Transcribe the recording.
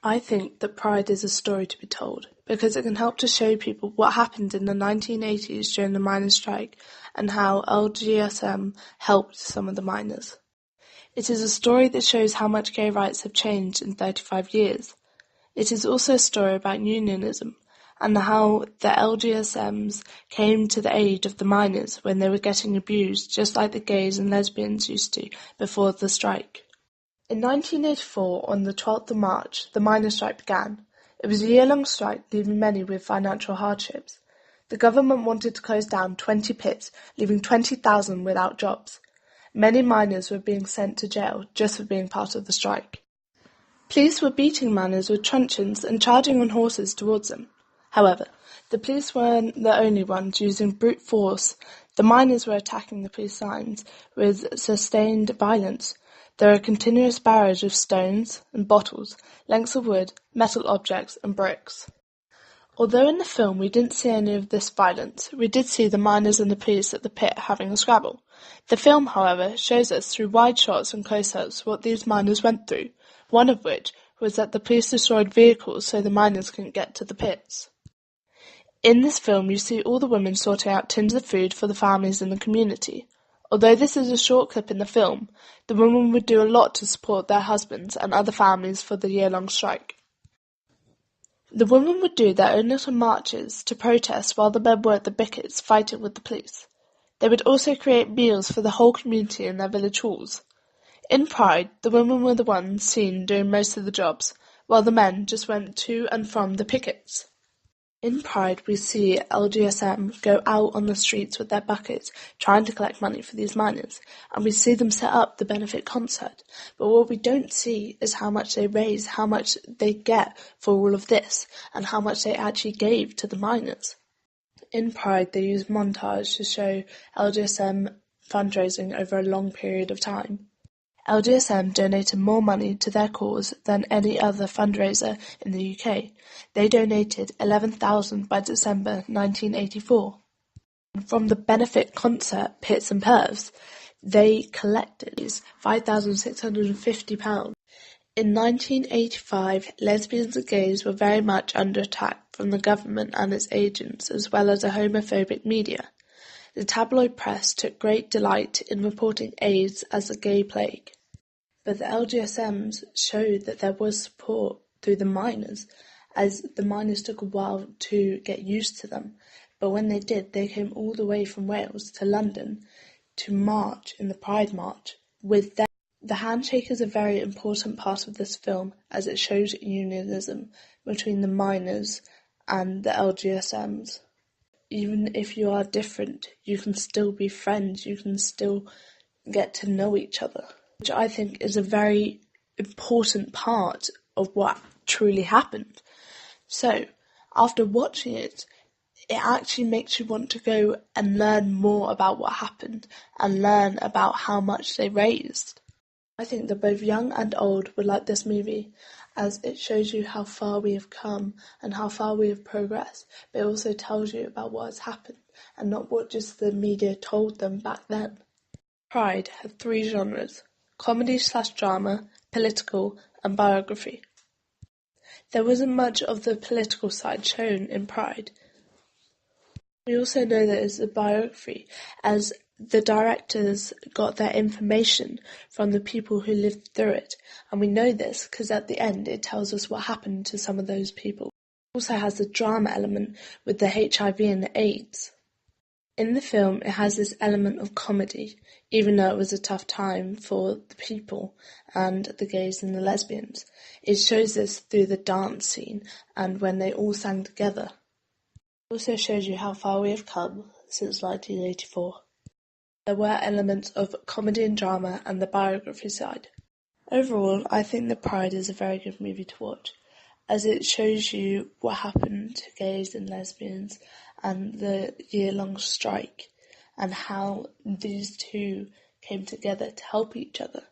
I think that Pride is a story to be told because it can help to show people what happened in the 1980s during the miners' strike and how LGSM helped some of the miners. It is a story that shows how much gay rights have changed in 35 years. It is also a story about unionism and how the LGSMs came to the aid of the miners when they were getting abused just like the gays and lesbians used to before the strike. In 1984, on the 12th of March, the miners' strike began. It was a year-long strike, leaving many with financial hardships. The government wanted to close down 20 pits, leaving 20,000 without jobs. Many miners were being sent to jail just for being part of the strike. Police were beating miners with truncheons and charging on horses towards them. However, the police weren't the only ones using brute force. The miners were attacking the police lines with sustained violence. There are a continuous barrage of stones and bottles, lengths of wood, metal objects and bricks. Although in the film we didn't see any of this violence, we did see the miners and the police at the pit having a scrabble. The film, however, shows us through wide shots and close-ups what these miners went through, one of which was that the police destroyed vehicles so the miners couldn't get to the pits. In this film you see all the women sorting out tins of food for the families in the community. Although this is a short clip in the film, the women would do a lot to support their husbands and other families for the year-long strike. The women would do their own little marches to protest while the men were at the pickets fighting with the police. They would also create meals for the whole community in their village halls. In Pride, the women were the ones seen doing most of the jobs, while the men just went to and from the pickets. In Pride, we see LGSM go out on the streets with their buckets trying to collect money for these miners, and we see them set up the benefit concert. But what we don't see is how much they raise, how much they get for all of this, and how much they actually gave to the miners. In Pride, they use montage to show LGSM fundraising over a long period of time. LGSM donated more money to their cause than any other fundraiser in the UK. They donated 11,000 by December 1984. From the benefit concert Pits and Pervs, they collected £5,650. In 1985, lesbians and gays were very much under attack from the government and its agents, as well as a homophobic media. The tabloid press took great delight in reporting AIDS as a gay plague. But the LGSMs showed that there was support through the miners, as the miners took a while to get used to them. But when they did, they came all the way from Wales to London to march in the Pride March with them. The handshake is a very important part of this film as it shows unionism between the miners and the LGSMs. Even if you are different, you can still be friends, you can still get to know each other, which I think is a very important part of what truly happened. So, after watching it, it actually makes you want to go and learn more about what happened and learn about how much they raised. I think that both young and old would like this movie, as it shows you how far we have come and how far we have progressed, but it also tells you about what has happened and not what just the media told them back then. Pride had 3 genres: comedy/drama, political, and biography. There wasn't much of the political side shown in Pride. We also know that it's a biography, as the directors got their information from the people who lived through it, and we know this because at the end it tells us what happened to some of those people. It also has a drama element with the HIV and the AIDS. In the film, it has this element of comedy, even though it was a tough time for the people and the gays and the lesbians. It shows this through the dance scene and when they all sang together. It also shows you how far we have come since 1984. There were elements of comedy and drama and the biography side. Overall, I think that Pride is a very good movie to watch, as it shows you what happened to gays and lesbians and the year-long strike, and how these two came together to help each other.